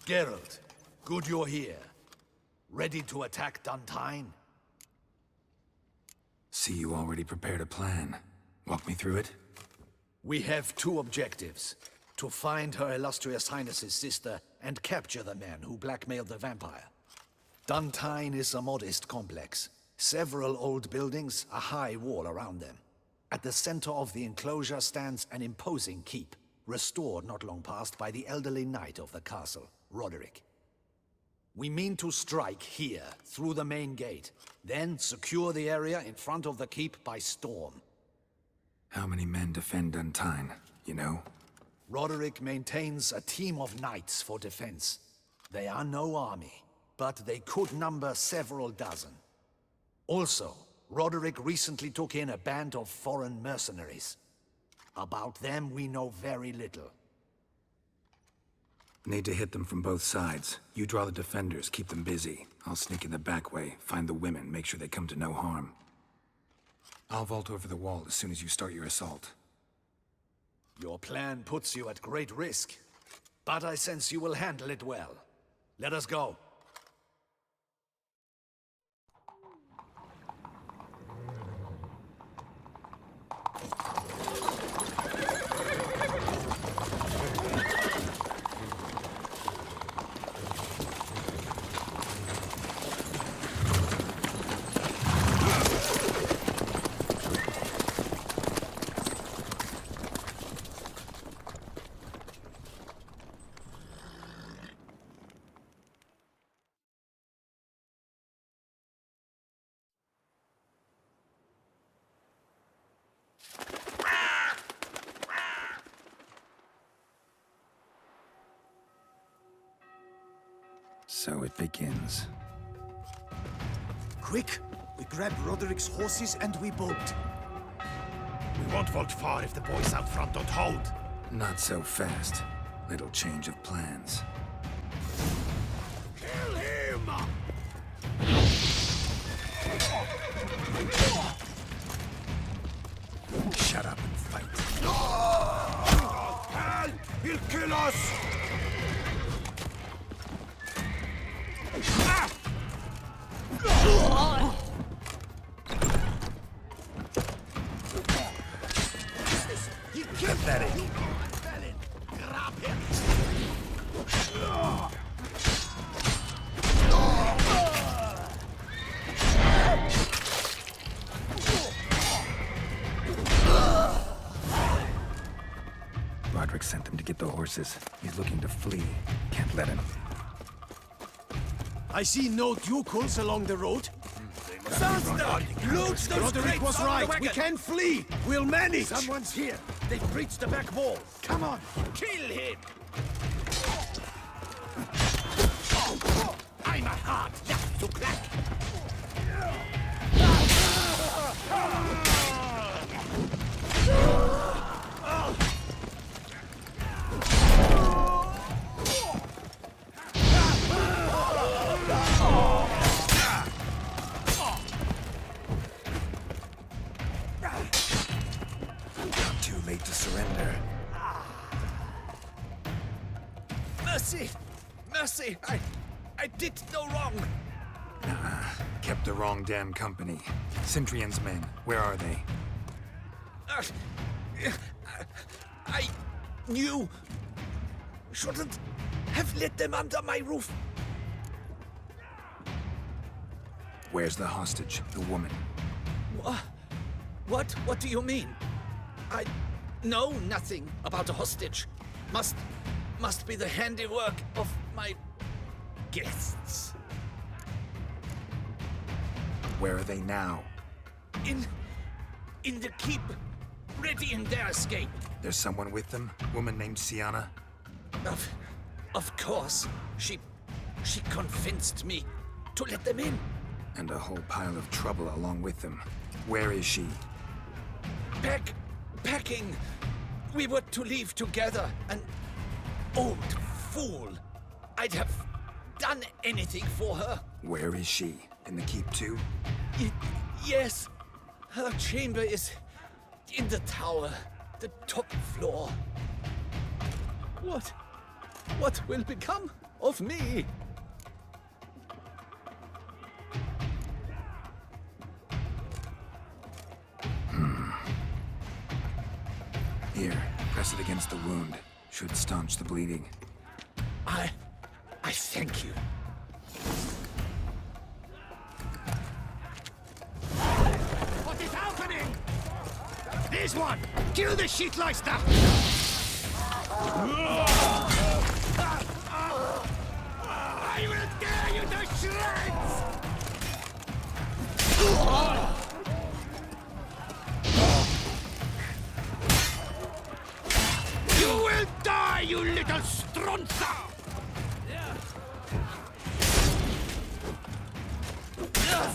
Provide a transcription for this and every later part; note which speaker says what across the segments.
Speaker 1: Geralt, good you're here. Ready to attack Duntine?
Speaker 2: See, you already prepared a plan. Walk me through it?
Speaker 1: We have two objectives. To find Her Illustrious Highness's sister and capture the man who blackmailed the vampire. Duntine is a modest complex. Several old buildings, a high wall around them. At the center of the enclosure stands an imposing keep, restored not long past by the elderly knight of the castle, Roderick. We mean to strike here, through the main gate, then secure the area in front of the keep by storm.
Speaker 2: How many men defend Duntine, you know?
Speaker 1: Roderick maintains a team of knights for defense. They are no army, but they could number several dozen. Also, Roderick recently took in a band of foreign mercenaries. About them we know very little.
Speaker 2: Need to hit them from both sides. You draw the defenders, keep them busy. I'll sneak in the back way, find the women, make sure they come to no harm. I'll vault over the wall as soon as you start your assault.
Speaker 1: Your plan puts you at great risk, but I sense you will handle it well. Let us go.
Speaker 2: So it begins.
Speaker 3: Quick! We grab Roderick's horses and we bolt.
Speaker 4: We won't vault far if the boys out front don't hold.
Speaker 2: Not so fast. Little change of plans.
Speaker 4: Kill him!
Speaker 2: Shut up and fight.
Speaker 4: Help! He'll kill us!
Speaker 2: Pathetic.
Speaker 4: Grab him!
Speaker 2: Roderick sent them to get the horses. He's looking to flee. Can't let him.
Speaker 3: I see no ducals along the road.
Speaker 1: Loot those
Speaker 3: Roderick was right. We can flee. We'll manage.
Speaker 1: Someone's here. They've breached the back wall. Come on, kill him!
Speaker 4: I'm a hard nut to crack!
Speaker 2: Too late to surrender.
Speaker 1: Mercy! Mercy! I did no wrong!
Speaker 2: Kept the wrong damn company. Centrion's men, where are they?
Speaker 1: I knew... shouldn't have let them under my roof.
Speaker 2: Where's the hostage, the woman?
Speaker 1: What do you mean? I know nothing about a hostage. Must be the handiwork of my guests.
Speaker 2: Where are they now?
Speaker 1: In the keep, ready in their escape.
Speaker 2: There's someone with them? Woman named Sienna?
Speaker 1: Of course. She convinced me to let them in.
Speaker 2: And a whole pile of trouble along with them. Where is she?
Speaker 1: Packing. We were to leave together. An old fool. I'd have done anything for her.
Speaker 2: Where is she? In the keep too?
Speaker 1: Yes. Her chamber is in the tower, the top floor. What will become
Speaker 5: Of me!
Speaker 2: Here, press it against the wound. Should staunch the bleeding.
Speaker 3: I thank you. What is happening? This one! Kill the shitleister! I will tear you to shreds! You will die, you little stronza!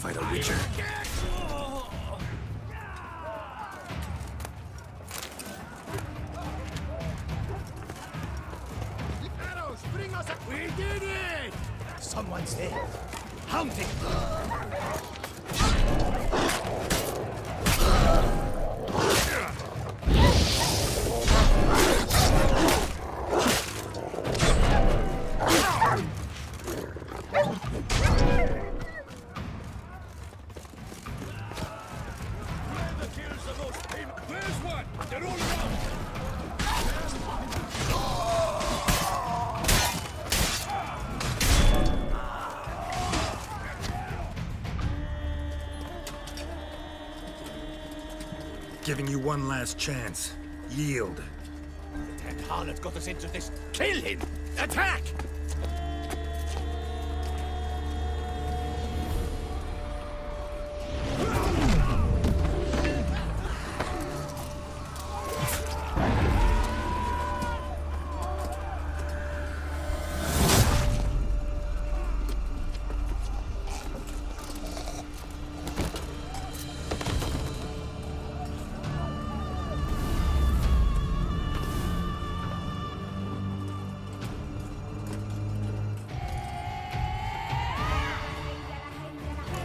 Speaker 2: Fight a witcher.
Speaker 3: Arrows, bring us a... We did it! Someone's there. Hunting!
Speaker 4: There's one! They're all around!
Speaker 2: Giving you one last chance. Yield.
Speaker 3: That harlot got us into this. Kill him! Attack!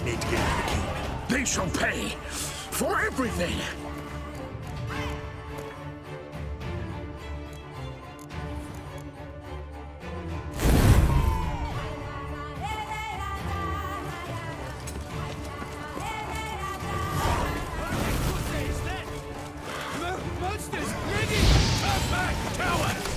Speaker 2: Need to get to the keep. They shall pay for everything!
Speaker 3: Monsters! Ready! Come back, cowards!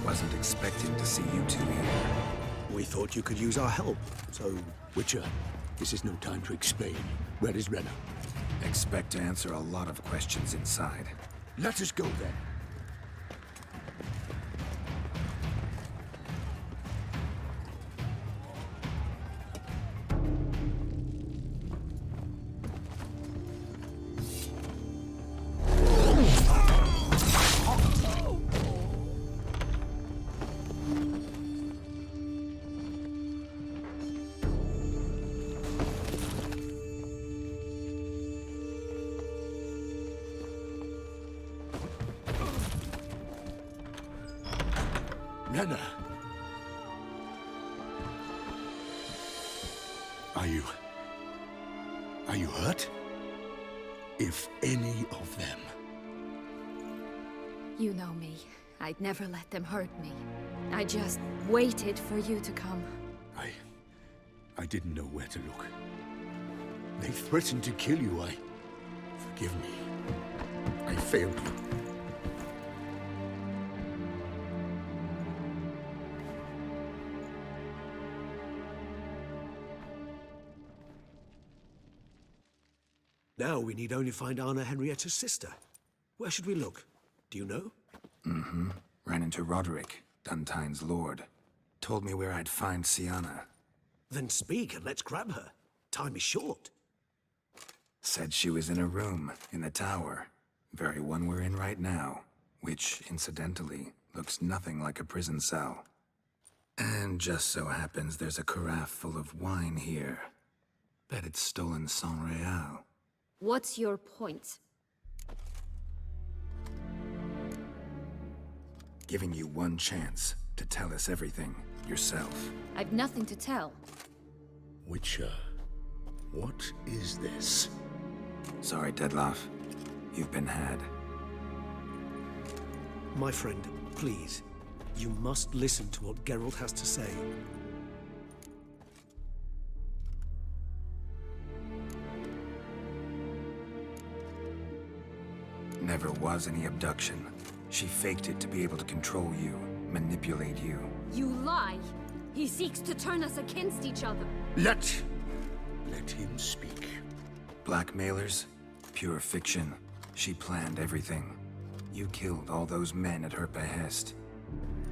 Speaker 2: Wasn't expecting to see you two here.
Speaker 3: We thought you could use our help. So, Witcher, this is no time to explain. Where is Renner?
Speaker 2: Expect to answer a lot of questions inside.
Speaker 3: Let us go then. Renner. Are you hurt? If any of them.
Speaker 6: You know me. I'd never let them hurt me. I just waited for you to come.
Speaker 3: I didn't know where to look. They threatened to kill you. Forgive me. I failed you. Now we need only find Anna Henrietta's sister. Where should we look? Do you know?
Speaker 2: Ran into Roderick, Duntine's lord. Told me where I'd find Sienna.
Speaker 3: Then speak and let's grab her. Time is short.
Speaker 2: Said she was in a room in the tower. Very one we're in right now, which, incidentally, looks nothing like a prison cell. And just so happens there's a carafe full of wine here. Bet it's stolen sans real.
Speaker 6: What's your point?
Speaker 2: Giving you one chance to tell us everything yourself.
Speaker 6: I've nothing to tell.
Speaker 3: Witcher, what is this?
Speaker 2: Sorry, Dettlaff. You've been had.
Speaker 5: My friend, please. You must listen to what Geralt has to say.
Speaker 2: Never was any abduction. She faked it to be able to control you, manipulate you.
Speaker 6: You lie! He seeks to turn us against each other.
Speaker 3: Let him speak.
Speaker 2: Blackmailers? Pure fiction. She planned everything. You killed all those men at her behest.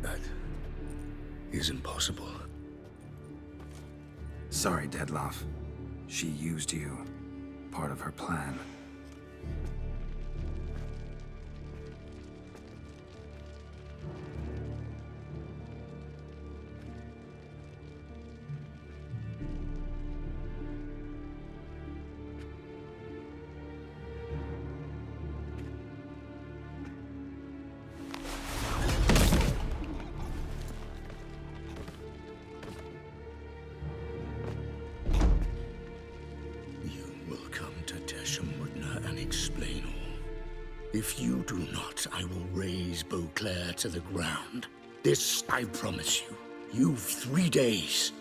Speaker 3: That isn't possible.
Speaker 2: Sorry, Dettlaff. She used you. Part of her plan.
Speaker 3: If you do not, I will raise Beauclair to the ground. This I promise you. You've 3 days.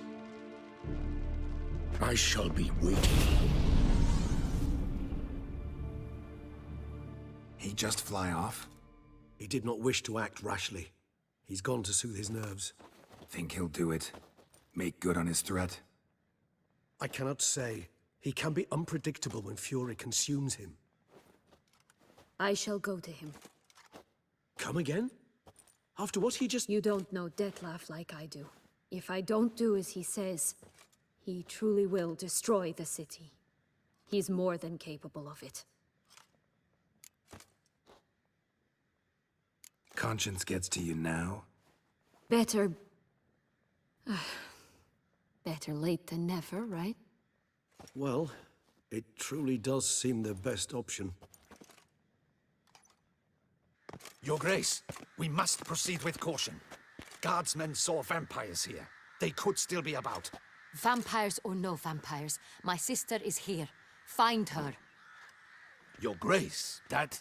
Speaker 3: I shall be waiting.
Speaker 2: He just fly off?
Speaker 5: He did not wish to act rashly. He's gone to soothe his nerves.
Speaker 2: Think he'll do it? Make good on his threat?
Speaker 5: I cannot say. He can be unpredictable when fury consumes him.
Speaker 6: I shall go to him.
Speaker 5: Come again? After what he just...
Speaker 6: You don't know Dettlaff like I do. If I don't do as he says, he truly will destroy the city. He's more than capable of it.
Speaker 2: Conscience gets to you now?
Speaker 6: Better... better late than never, right?
Speaker 5: Well, it truly does seem the best option.
Speaker 1: Your Grace, we must proceed with caution. Guardsmen saw vampires here. They could still be about.
Speaker 7: Vampires or no vampires, my sister is here. Find her.
Speaker 1: Your Grace, that...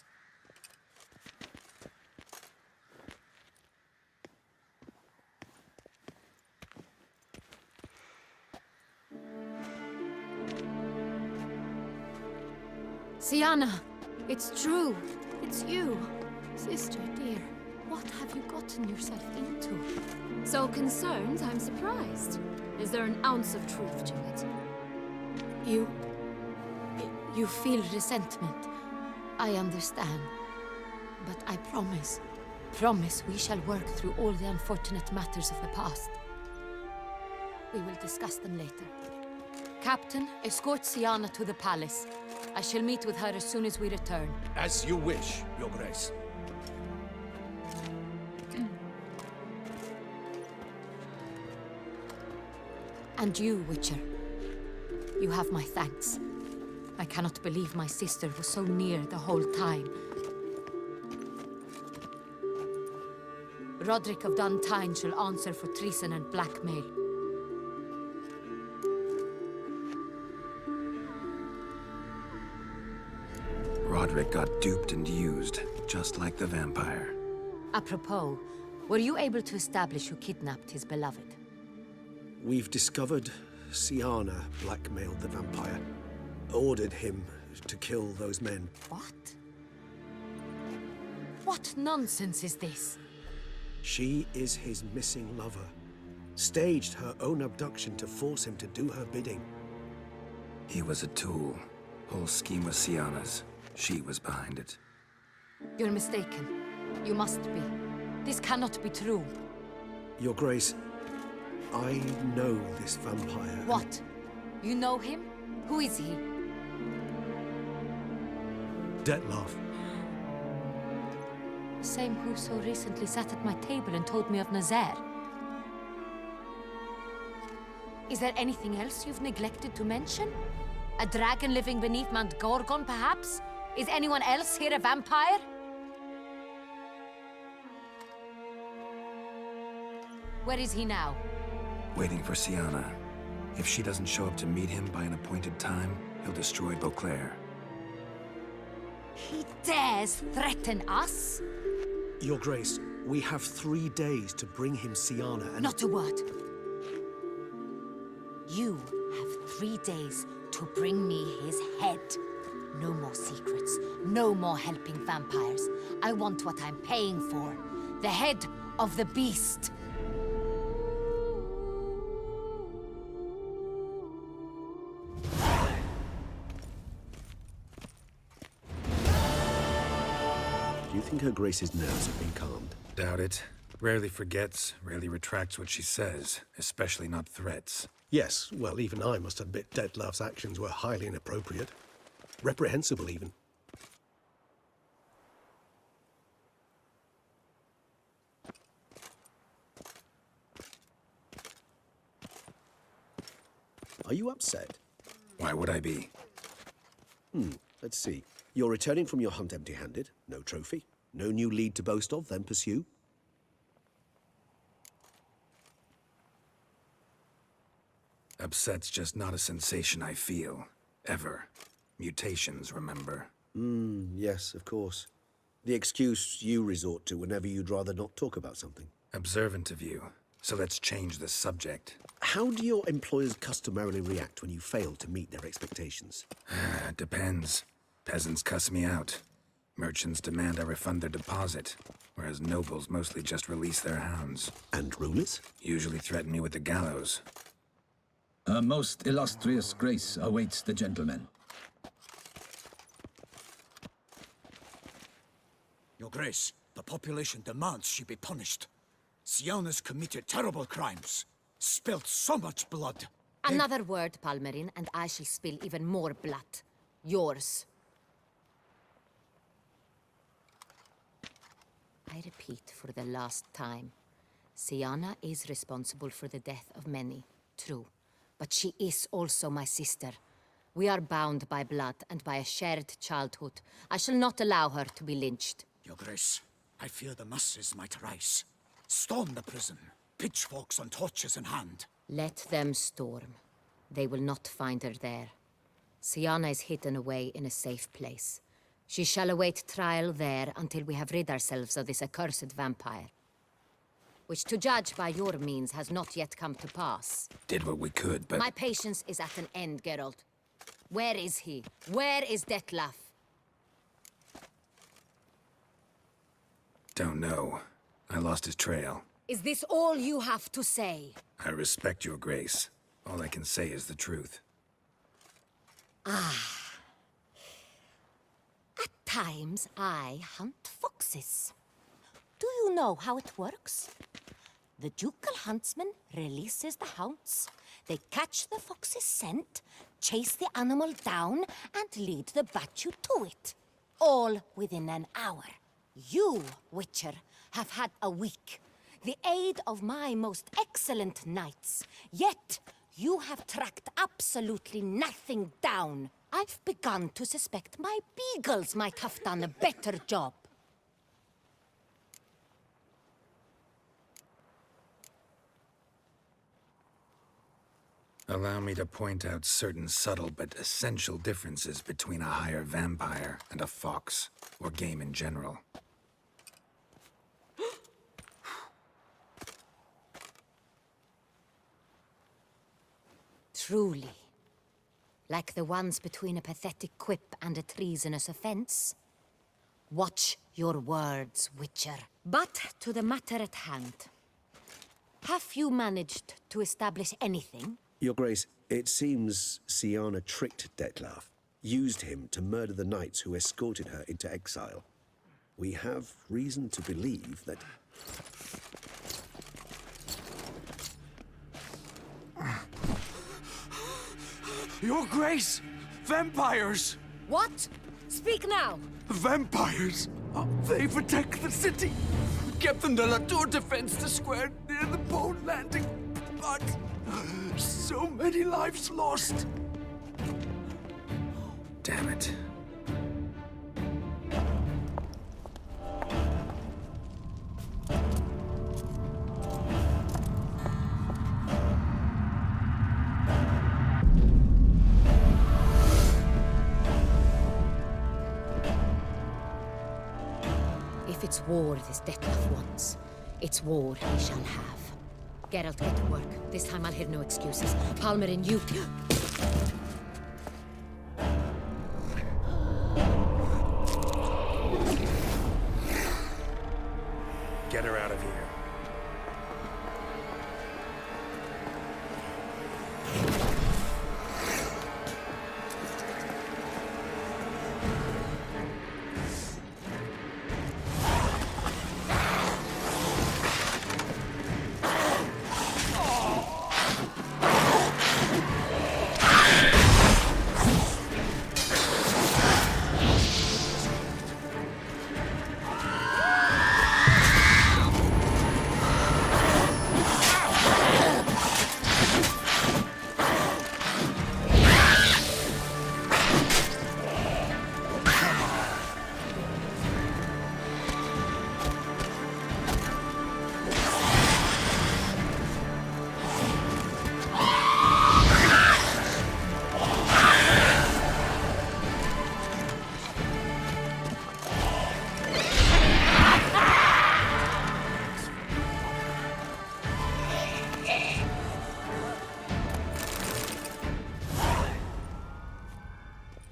Speaker 6: Sienna, it's true. It's you. Sister, dear, what have you gotten yourself into? So concerned, I'm surprised. Is there an ounce of truth to it?
Speaker 7: You feel resentment. I understand. But I promise we shall work through all the unfortunate matters of the past. We will discuss them later. Captain, escort Sienna to the palace. I shall meet with her as soon as we return.
Speaker 1: As you wish, Your Grace.
Speaker 7: And you, Witcher. You have my thanks. I cannot believe my sister was so near the whole time. Roderick of Duntine shall answer for treason and blackmail.
Speaker 2: Roderick got duped and used, just like the vampire.
Speaker 7: Apropos, were you able to establish who kidnapped his beloved?
Speaker 5: We've discovered Sienna blackmailed the vampire. Ordered him to kill those men.
Speaker 7: What? What nonsense is this?
Speaker 5: She is his missing lover. Staged her own abduction to force him to do her bidding.
Speaker 2: He was a tool. Whole scheme was Sienna's. She was behind it.
Speaker 7: You're mistaken. You must be. This cannot be true.
Speaker 5: Your Grace, I know this vampire.
Speaker 7: What? You know him? Who is he?
Speaker 5: Dettlaff.
Speaker 7: same who so recently sat at my table and told me of Nazaire. Is there anything else you've neglected to mention? A dragon living beneath Mount Gorgon, perhaps? Is anyone else here a vampire? Where is he now?
Speaker 2: Waiting for Sienna. If she doesn't show up to meet him by an appointed time, he'll destroy Beauclair.
Speaker 7: He dares threaten us?
Speaker 5: Your Grace, we have 3 days to bring him Sienna and...
Speaker 7: Not a word. You have 3 days to bring me his head. No more secrets. No more helping vampires. I want what I'm paying for. The head of the beast.
Speaker 5: Do you think Her Grace's nerves have been calmed?
Speaker 2: Doubt it. Rarely forgets, rarely retracts what she says, especially not threats.
Speaker 5: Yes, well, even I must admit Detlav's actions were highly inappropriate. Reprehensible, even. Are you upset?
Speaker 2: Why would I be?
Speaker 5: Let's see. You're returning from your hunt empty-handed. No trophy. No new lead to boast of, then pursue.
Speaker 2: Upset's just not a sensation I feel. Ever. Mutations, remember?
Speaker 5: Yes, of course. The excuse you resort to whenever you'd rather not talk about something.
Speaker 2: Observant of you. So let's change the subject.
Speaker 5: How do your employers customarily react when you fail to meet their expectations?
Speaker 2: Depends. Peasants cuss me out. Merchants demand I refund their deposit, whereas nobles mostly just release their hounds.
Speaker 5: And rulers?
Speaker 2: Usually threaten me with the gallows.
Speaker 8: Her most illustrious grace awaits the gentleman.
Speaker 4: Your Grace, the population demands she be punished. Sienna's committed terrible crimes. Spilt so much blood.
Speaker 7: Another word, Palmerin, and I shall spill even more blood. Yours. I repeat for the last time. Sienna is responsible for the death of many, true. But she is also my sister. We are bound by blood and by a shared childhood. I shall not allow her to be lynched.
Speaker 4: Your Grace, I fear the masses might rise. Storm the prison, pitchforks and torches in hand.
Speaker 7: Let them storm. They will not find her there. Sienna is hidden away in a safe place. She shall await trial there until we have rid ourselves of this accursed vampire. Which, to judge by your means, has not yet come to pass.
Speaker 2: Did what we could, but...
Speaker 7: My patience is at an end, Geralt. Where is he? Where is Detlav?
Speaker 2: Don't know. I lost his trail.
Speaker 7: Is this all you have to say?
Speaker 2: I respect your grace. All I can say is the truth.
Speaker 7: At times, I hunt foxes. Do you know how it works? The ducal huntsman releases the hounds. They catch the fox's scent, chase the animal down, and lead the battue to it. All within an hour. You, Witcher, have had a week. The aid of my most excellent knights. Yet, you have tracked absolutely nothing down. I've begun to suspect my beagles might have done a better job.
Speaker 2: Allow me to point out certain subtle but essential differences between a higher vampire and a fox, or game in general.
Speaker 7: Truly. Like the ones between a pathetic quip and a treasonous offense. Watch your words, Witcher. But to the matter at hand. Have you managed to establish anything?
Speaker 5: Your Grace, it seems Sienna tricked Detlav, used him to murder the knights who escorted her into exile. We have reason to believe that...
Speaker 3: Your Grace! Vampires!
Speaker 7: What? Speak now!
Speaker 3: Vampires! They protect the city. Captain de la Tour defends the square near the boat landing. But so many lives lost.
Speaker 2: Damn it.
Speaker 7: If it's war this Detlef wants, it's war he shall have. Geralt, get to work. This time I'll hear no excuses. Palmer and you...
Speaker 2: Get her out of here.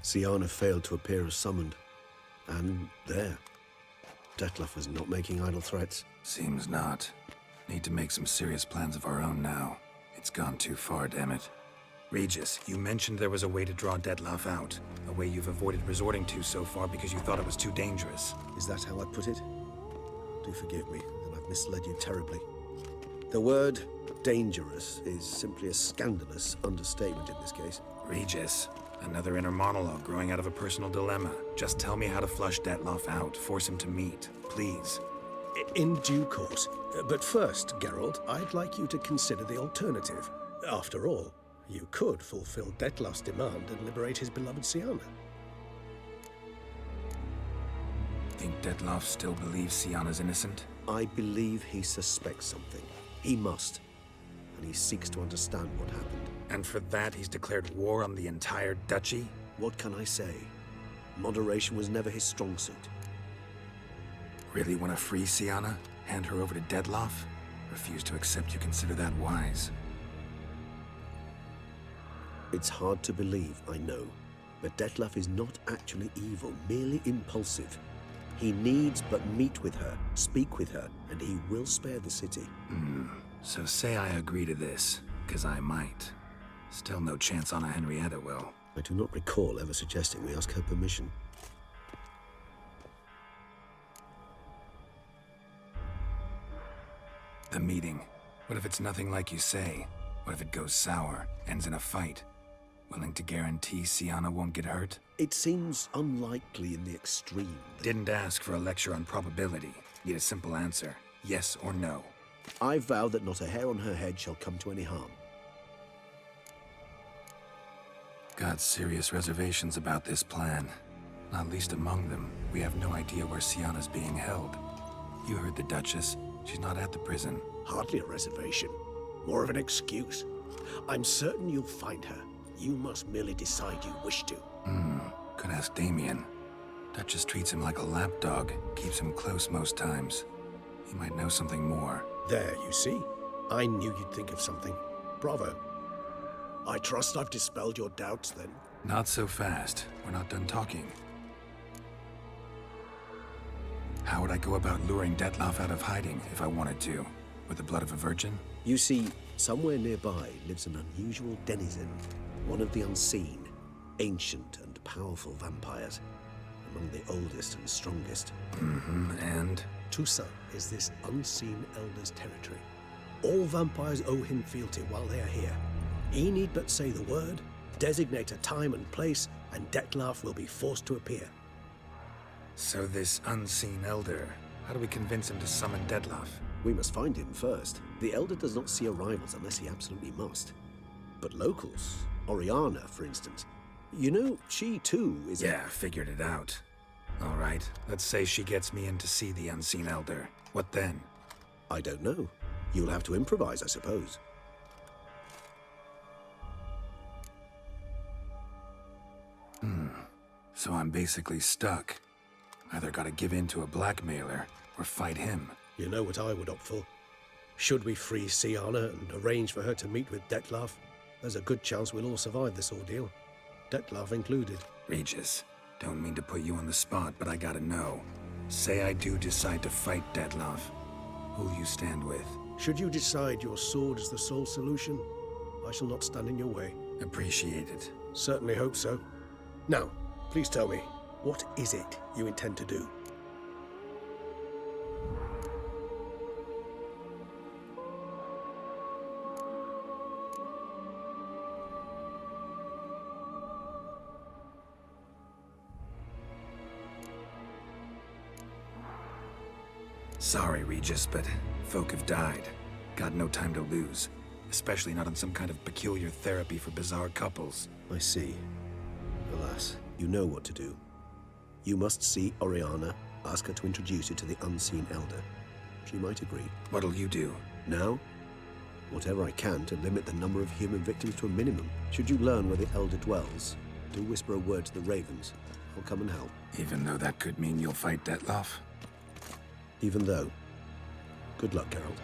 Speaker 5: Syanna failed to appear as summoned. And there. Detlef was not making idle threats.
Speaker 2: Seems not. Need to make some serious plans of our own now. It's gone too far, damn it. Regis, you mentioned there was a way to draw Detlef out. A way you've avoided resorting to so far because you thought it was too dangerous.
Speaker 5: Is that how I put it? Do forgive me, that I've misled you terribly. The word dangerous is simply a scandalous understatement in this case.
Speaker 2: Regis, another inner monologue growing out of a personal dilemma. Just tell me how to flush Detlef out, force him to meet, please.
Speaker 5: In due course. But first, Geralt, I'd like you to consider the alternative. After all, you could fulfill Detlef's demand and liberate his beloved Syanna.
Speaker 2: Think Detlef still believes Syanna's innocent?
Speaker 5: I believe he suspects something. He must. And he seeks to understand what happened.
Speaker 2: And for that, he's declared war on the entire duchy?
Speaker 5: What can I say? Moderation was never his strong suit.
Speaker 2: Really want to free Syanna? Hand her over to Detlef? Refuse to accept you consider that wise.
Speaker 5: It's hard to believe, I know. But Detlef is not actually evil, merely impulsive. He needs but meet with her, speak with her, and he will spare the city.
Speaker 2: So say I agree to this, because I might. Still no chance Anna Henrietta will.
Speaker 5: I do not recall ever suggesting we ask her permission.
Speaker 2: The meeting. What if it's nothing like you say? What if it goes sour, ends in a fight? Willing to guarantee Syanna won't get hurt?
Speaker 5: It seems unlikely in the extreme.
Speaker 2: Didn't ask for a lecture on probability. Need a simple answer. Yes or no.
Speaker 5: I vow that not a hair on her head shall come to any harm.
Speaker 2: Got serious reservations about this plan. Not least among them, we have no idea where Syanna's being held. You heard the Duchess. She's not at the prison.
Speaker 5: Hardly a reservation. More of an excuse. I'm certain you'll find her. You must merely decide you wish to.
Speaker 2: Could ask Damien. Duchess treats him like a lapdog. Keeps him close most times. He might know something more.
Speaker 5: There, you see. I knew you'd think of something. Bravo. I trust I've dispelled your doubts, then.
Speaker 2: Not so fast. We're not done talking. How would I go about luring Detlef out of hiding if I wanted to? With the blood of a virgin?
Speaker 5: You see, somewhere nearby lives an unusual denizen. One of the unseen, ancient and powerful vampires. Among the oldest and strongest.
Speaker 2: And?
Speaker 5: Toussaint is this unseen elder's territory. All vampires owe him fealty while they are here. He need but say the word, designate a time and place, and Detlef will be forced to appear.
Speaker 2: So this unseen elder, how do we convince him to summon Dettlaff?
Speaker 5: We must find him first. The Elder does not see arrivals unless he absolutely must. But locals, Oriana, for instance, you know, she too is
Speaker 2: Yeah, figured it out. All right, let's say she gets me in to see the unseen elder. What then?
Speaker 5: I don't know. You'll have to improvise, I suppose.
Speaker 2: So I'm basically stuck. Either gotta give in to a blackmailer, or fight him.
Speaker 5: You know what I would opt for? Should we free Siana and arrange for her to meet with Dettlaff, there's a good chance we'll all survive this ordeal. Dettlaff included.
Speaker 2: Regis, don't mean to put you on the spot, but I gotta know. Say I do decide to fight Dettlaff. Who'll you stand with?
Speaker 5: Should you decide your sword is the sole solution, I shall not stand in your way.
Speaker 2: Appreciate it.
Speaker 5: Certainly hope so. Now, please tell me, what is it you intend to do?
Speaker 2: Sorry, Regis, but folk have died. Got no time to lose. Especially not on some kind of peculiar therapy for bizarre couples.
Speaker 5: I see. Alas, you know what to do. You must see Oriana, ask her to introduce you to the unseen elder. She might agree.
Speaker 2: What'll you do?
Speaker 5: Now, whatever I can to limit the number of human victims to a minimum. Should you learn where the elder dwells, do whisper a word to the ravens. I'll come and help.
Speaker 2: Even though that could mean you'll fight Dettlaff?
Speaker 5: Even though. Good luck, Geralt.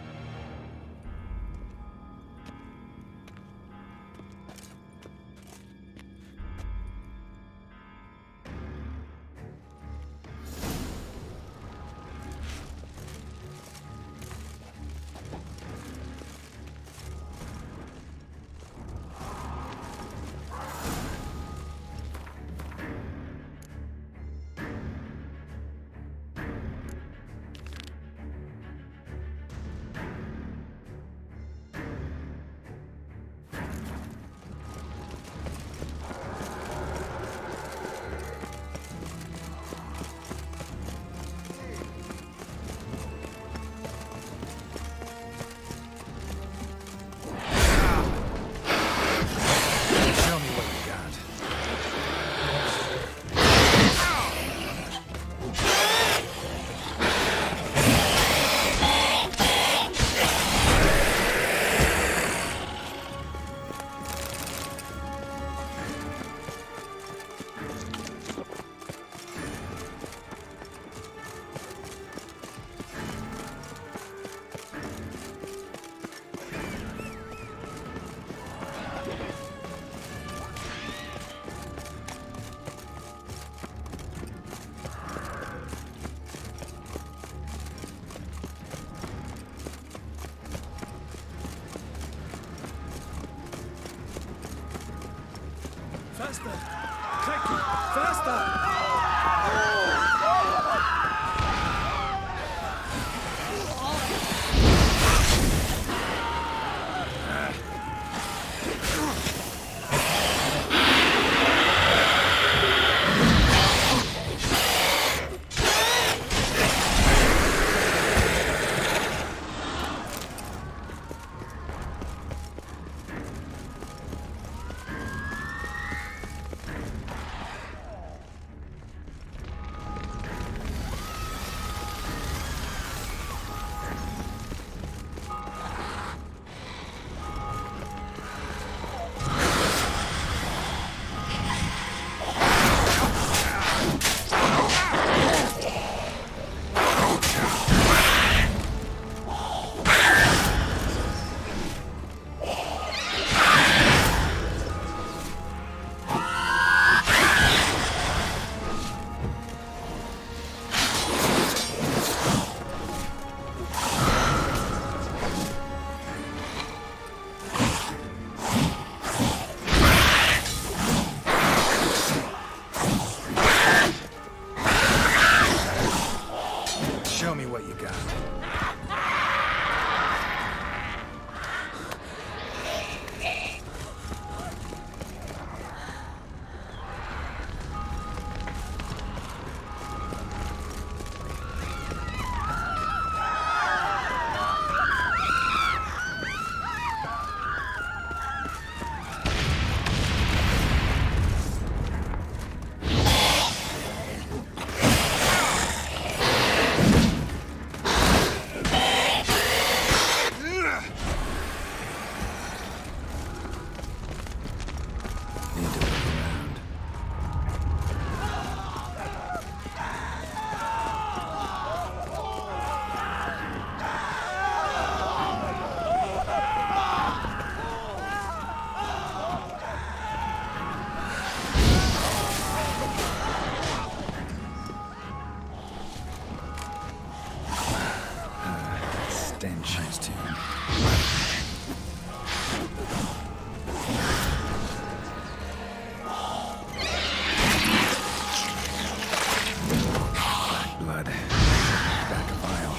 Speaker 3: Faster! Cracky! Faster!
Speaker 2: Show me what you got. stench.
Speaker 8: Nice tune.
Speaker 2: Blood. Back a vial.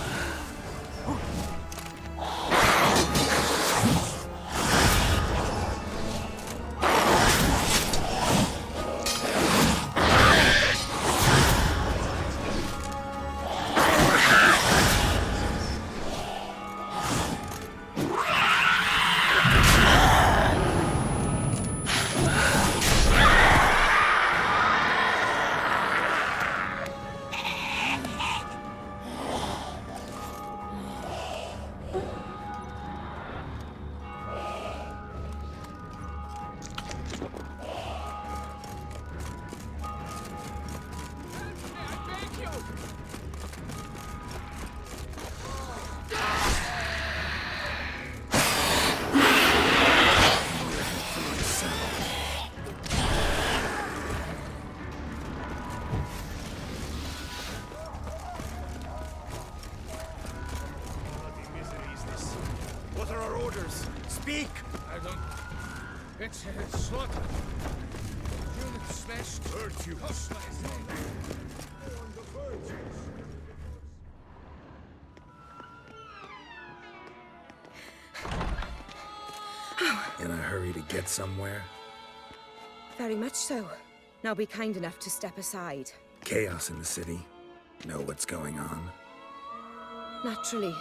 Speaker 4: What are our orders? Speak!
Speaker 9: I don't... It's slaughter. Units smashed.
Speaker 4: Virtue.
Speaker 2: In a hurry to get somewhere?
Speaker 10: Very much so. Now be kind enough to step aside.
Speaker 2: Chaos in the city. Know what's going on?
Speaker 10: Naturally,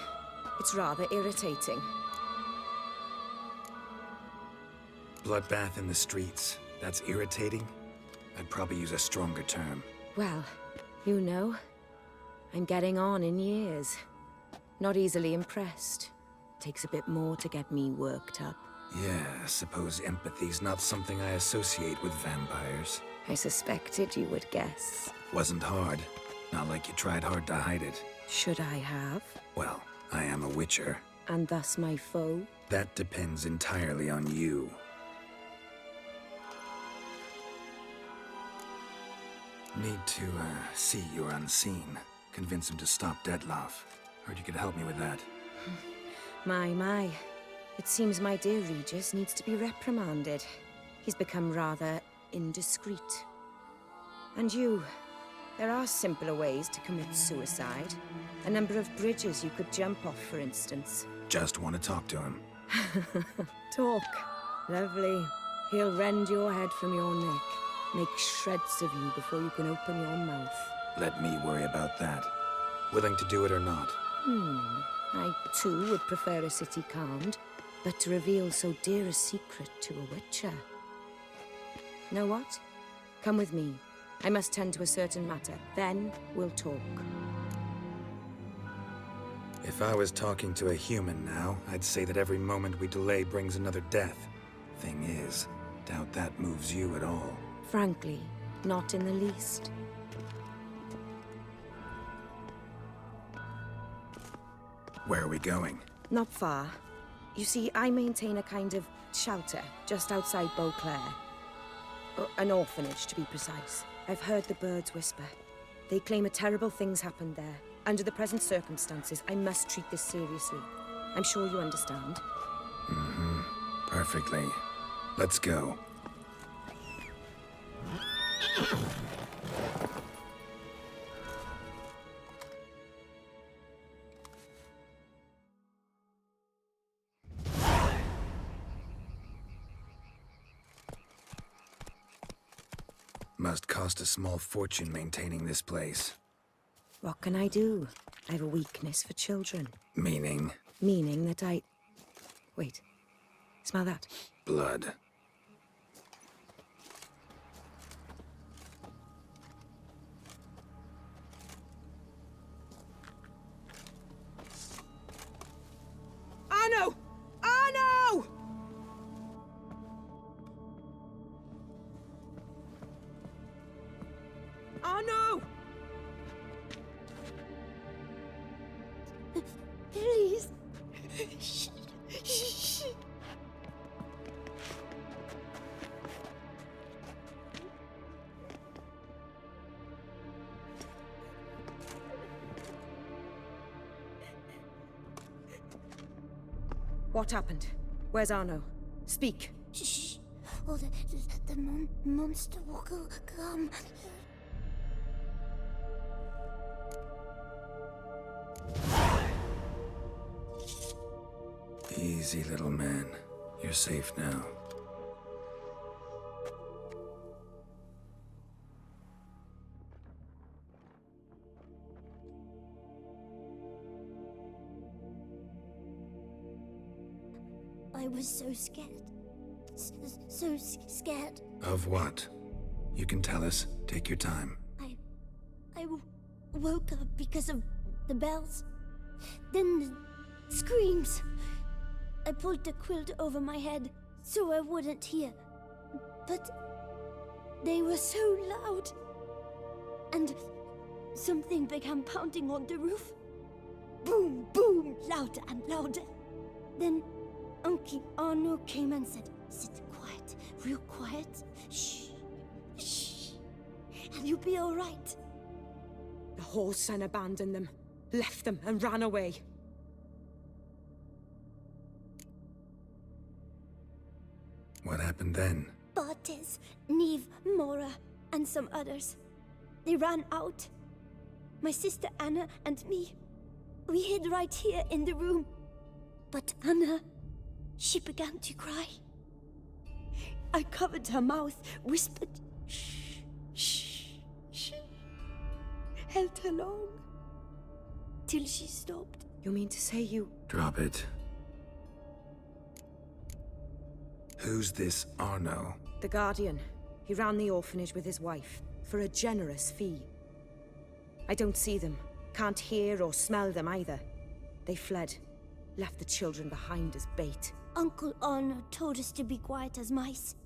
Speaker 10: it's rather irritating.
Speaker 2: Bloodbath in the streets. That's irritating? I'd probably use a stronger term.
Speaker 10: Well, you know, I'm getting on in years. Not easily impressed. Takes a bit more to get me worked up.
Speaker 2: Yeah, I suppose empathy's not something I associate with vampires.
Speaker 10: I suspected you would guess.
Speaker 2: Wasn't hard. Not like you tried hard to hide it.
Speaker 10: Should I have?
Speaker 2: Well, I am a witcher.
Speaker 10: And thus my foe?
Speaker 2: That depends entirely on you. Need to, see you're unseen. Convince him to stop Dettlaff. Heard you could help me with that.
Speaker 10: My. It seems my dear Regis needs to be reprimanded. He's become rather indiscreet. And you, there are simpler ways to commit suicide. A number of bridges you could jump off, for instance.
Speaker 2: Just want to talk to him.
Speaker 10: Talk. Lovely. He'll rend your head from your neck. Make shreds of you before you can open your mouth.
Speaker 2: Let me worry about that. Willing to do it or not?
Speaker 10: I too would prefer a city calmed, but to reveal so dear a secret to a witcher. Know what? Come with me. I must tend to a certain matter. Then we'll talk.
Speaker 2: If I was talking to a human now, I'd say that every moment we delay brings another death. Thing is, doubt that moves you at all.
Speaker 10: Frankly, not in the least.
Speaker 2: Where are we going?
Speaker 10: Not far. You see, I maintain a kind of shelter just outside Beauclair. An orphanage, to be precise. I've heard the birds whisper. They claim a terrible thing's happened there. Under the present circumstances, I must treat this seriously. I'm sure you understand.
Speaker 2: Perfectly. Let's go. Must cost a small fortune maintaining this place.
Speaker 10: What can I do? I have a weakness for children.
Speaker 2: Meaning?
Speaker 10: Meaning that I... Wait. Smell that?
Speaker 2: Blood.
Speaker 10: Arno! Arno! Arno!
Speaker 6: Please.
Speaker 10: What happened? Where's Arno? Speak.
Speaker 11: Shh. Oh, the monster will come.
Speaker 2: Easy, little man. You're safe now.
Speaker 11: I was so scared. So scared.
Speaker 2: Of what? You can tell us. Take your time.
Speaker 11: I woke up because of the bells. Then the screams. I pulled the quilt over my head so I wouldn't hear. But they were so loud. And something began pounding on the roof. Boom, boom, louder and louder. Then Uncle Arno came and said, "Sit quiet, real quiet. Shh, shh, and you'll be all right."
Speaker 10: The whoreson abandoned them, left them, and ran away.
Speaker 2: What happened then?
Speaker 11: Bartes, Neve, Mora, and some others. They ran out. My sister Anna and me, we hid right here in the room. But Anna, she began to cry. I covered her mouth, whispered, "Shh, shh, shh," held her long, till she stopped.
Speaker 10: You mean to say you...
Speaker 2: Drop it. Who's this Arno?
Speaker 10: The Guardian. He ran the orphanage with his wife, for a generous fee. I don't see them, can't hear or smell them either. They fled, left the children behind as bait.
Speaker 11: Uncle Arno told us to be quiet as mice,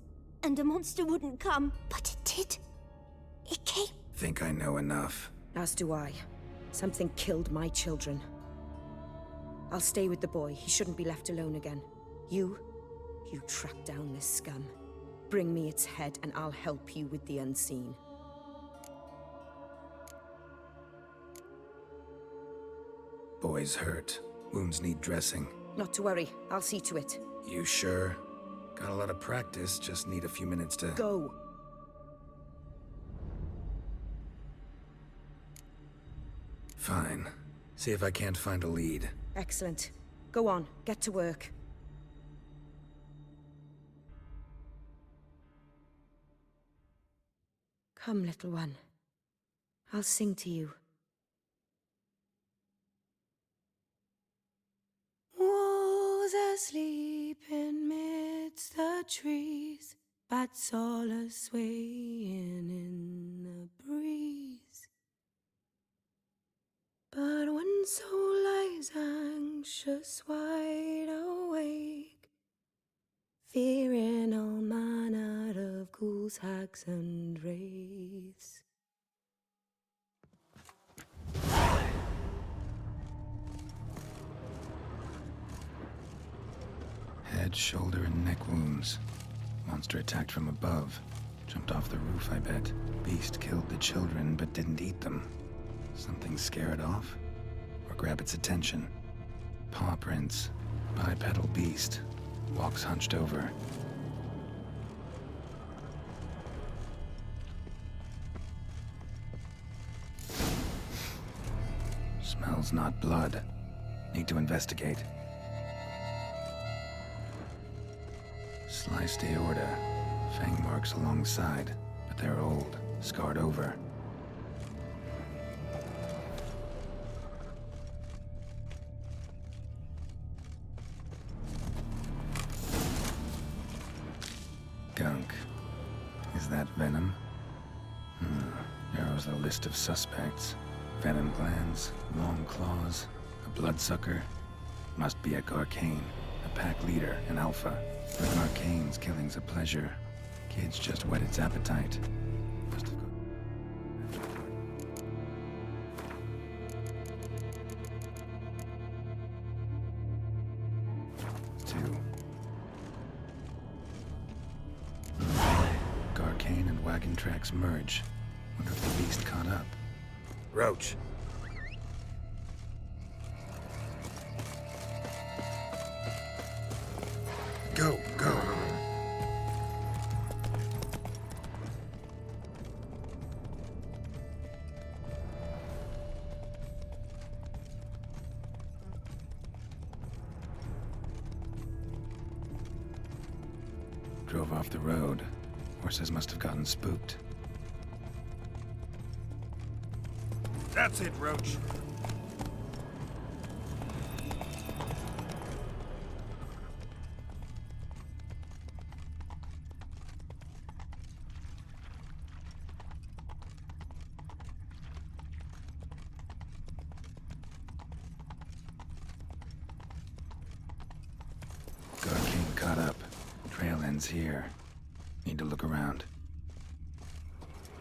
Speaker 11: and the monster wouldn't come, but it did. It came.
Speaker 2: Think I know enough.
Speaker 10: As do I. Something killed my children. I'll stay with the boy. He shouldn't be left alone again. You track down this scum. Bring me its head and I'll help you with the unseen.
Speaker 2: Boy's hurt. Wounds need dressing.
Speaker 10: Not to worry. I'll see to it.
Speaker 2: You sure? Got a lot of practice, just need a few minutes to...
Speaker 10: Go!
Speaker 2: Fine. See if I can't find a lead.
Speaker 10: Excellent. Go on, get to work. Come, little one. I'll sing to you.
Speaker 12: Wolves asleep in midst the trees, bats all a-swaying in the breeze. But one soul lies anxious, wide awake, fearing all manner of ghouls, hags, and wraiths.
Speaker 2: Head, shoulder, and neck wounds. Monster attacked from above. Jumped off the roof, I bet. Beast killed the children, but didn't eat them. Something scare it off? Or grab its attention? Paw prints. Bipedal beast. Walks hunched over. Smells not blood. Need to investigate. Sliced aorta. Fang marks alongside, but they're old, scarred over. Gunk. Is that venom? Narrows the list of suspects. Venom glands, long claws, a bloodsucker. Must be a Garcane, a pack leader, an alpha. For Garcane's killing's a pleasure. Kids just whet its appetite. Must have two. Garcane and wagon tracks merge. Wonder if the beast caught up. Roach. drove off the road. Horses must have gotten spooked.
Speaker 13: That's it, Roach.
Speaker 2: Caught up. Trail ends here. Need to look around.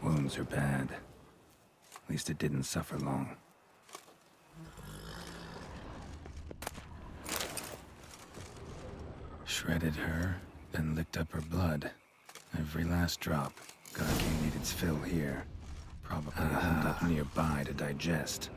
Speaker 2: Wounds are bad. At least it didn't suffer long. Shredded her, then licked up her blood. Every last drop. God can't need its fill here. Probably held up nearby to digest.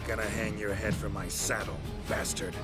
Speaker 13: Gonna hang your head from my saddle, bastard.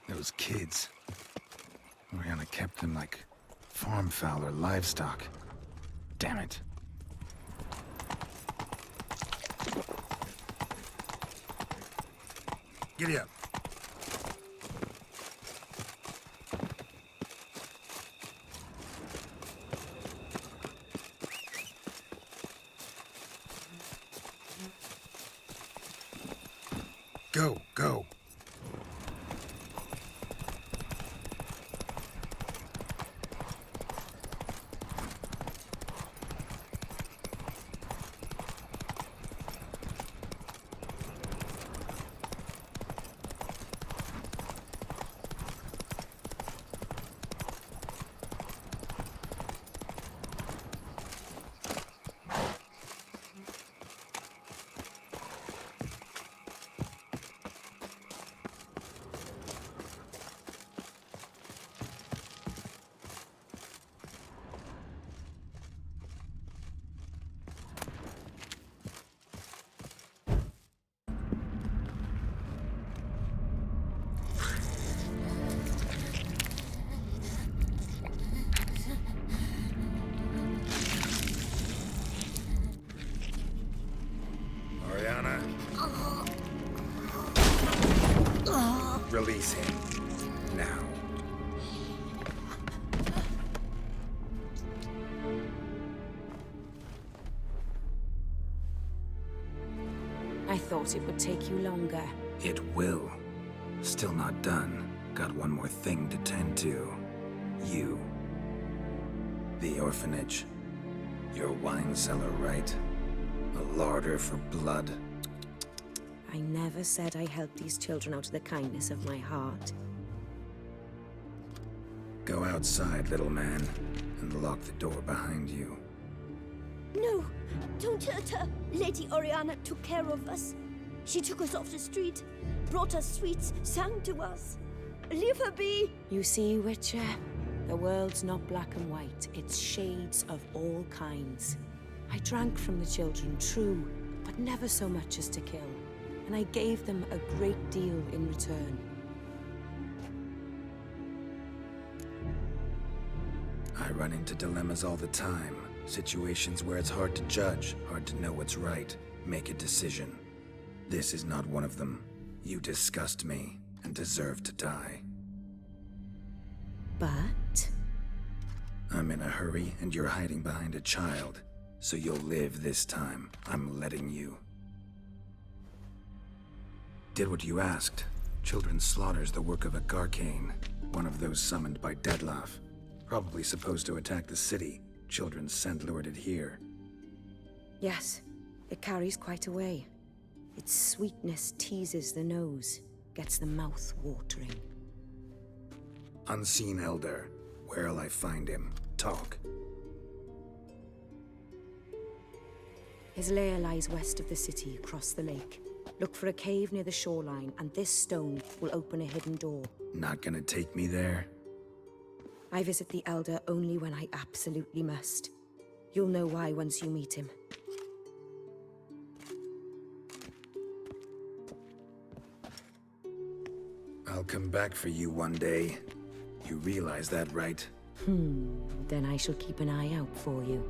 Speaker 2: Those kids. Oriana kept them like farm fowl or livestock. Damn it.
Speaker 13: Giddy up. Go, go. Release him. Now.
Speaker 10: I thought it would take you longer.
Speaker 2: It will. Still not done. Got one more thing to tend to. You. The orphanage. Your wine cellar, right? A larder for blood.
Speaker 10: I never said I helped these children out of the kindness of my heart.
Speaker 2: Go outside, little man, and lock the door behind you.
Speaker 11: No, don't hurt her. Lady Oriana took care of us. She took us off the street, brought us sweets, sang to us. Leave her be!
Speaker 10: You see, Witcher? The world's not black and white. It's shades of all kinds. I drank from the children, true, but never so much as to kill. And I gave them a great deal in return.
Speaker 2: I run into dilemmas all the time. Situations where it's hard to judge, hard to know what's right, make a decision. This is not one of them. You disgust me and deserve to die.
Speaker 10: But?
Speaker 2: I'm in a hurry and you're hiding behind a child. So you'll live this time. I'm letting you. Did what you asked. Children's slaughter's the work of a Garcane, one of those summoned by Dettlaff. Probably supposed to attack the city. Children's scent lured it here.
Speaker 10: Yes, it carries quite a way. Its sweetness teases the nose, gets the mouth watering.
Speaker 2: Unseen Elder. Where'll I find him? Talk.
Speaker 10: His lair lies west of the city, across the lake. Look for a cave near the shoreline, and this stone will open a hidden door.
Speaker 2: Not gonna take me there?
Speaker 10: I visit the Elder only when I absolutely must. You'll know why once you meet him.
Speaker 2: I'll come back for you one day. You realize that, right?
Speaker 10: Then I shall keep an eye out for you.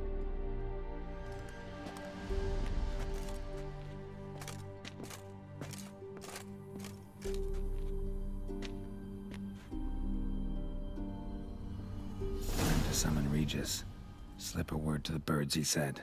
Speaker 2: Time to summon Regis. Slip a word to the birds, he said.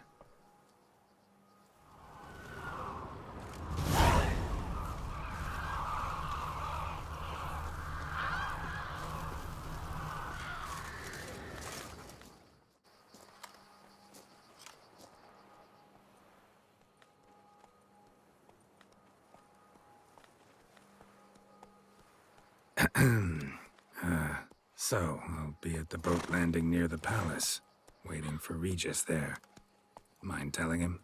Speaker 2: So, I'll be at the boat landing near the palace, waiting for Regis there. Mind telling him?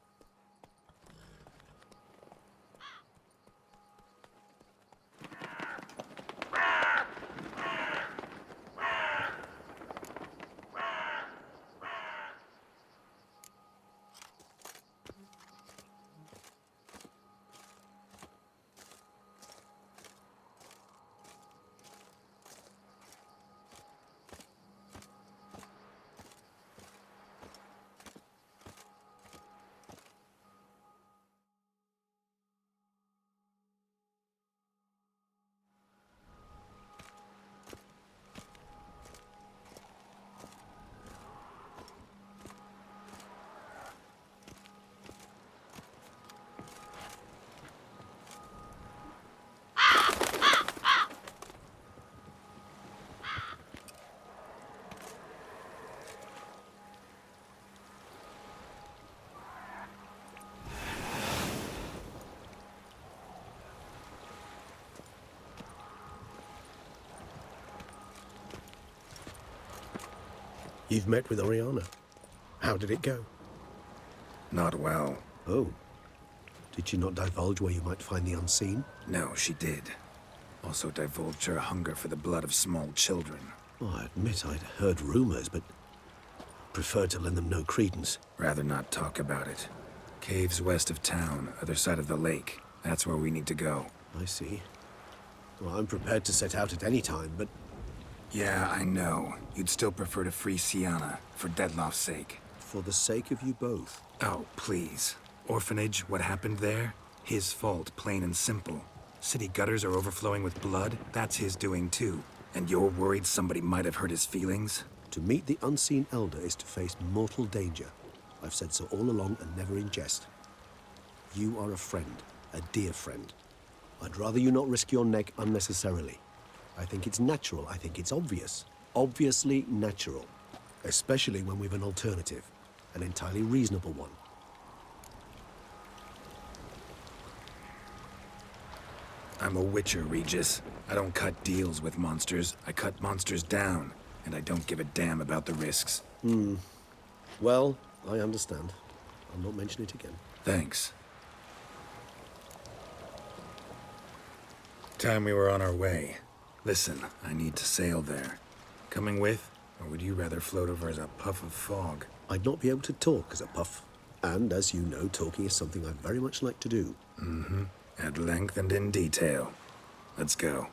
Speaker 5: You've met with Oriana. How did it go?
Speaker 2: Not well.
Speaker 5: Oh. Did she not divulge where you might find the unseen?
Speaker 2: No, she did. Also divulged her hunger for the blood of small children.
Speaker 5: Oh, I admit I'd heard rumors, but preferred to lend them no credence.
Speaker 2: Rather not talk about it. Caves west of town, other side of the lake. That's where we need to go.
Speaker 5: I see. Well, I'm prepared to set out at any time, but...
Speaker 2: Yeah, I know. You'd still prefer to free Sienna, for Dettlaff's sake.
Speaker 5: For the sake of you both.
Speaker 2: Oh, please. Orphanage, what happened there? His fault, plain and simple. City gutters are overflowing with blood. That's his doing too. And you're worried somebody might have hurt his feelings?
Speaker 5: To meet the unseen elder is to face mortal danger. I've said so all along and never in jest. You are a friend, a dear friend. I'd rather you not risk your neck unnecessarily. I think it's natural, I think it's obvious. Obviously natural. Especially when we've an alternative. An entirely reasonable one.
Speaker 2: I'm a witcher, Regis. I don't cut deals with monsters. I cut monsters down. And I don't give a damn about the risks.
Speaker 5: Well, I understand. I'll not mention it again.
Speaker 2: Thanks. Time we were on our way. Listen, I need to sail there. Coming with? Or would you rather float over as a puff of fog?
Speaker 5: I'd not be able to talk as a puff. And as you know, talking is something I very much like to do.
Speaker 2: Mm-hmm. At length and in detail. Let's go.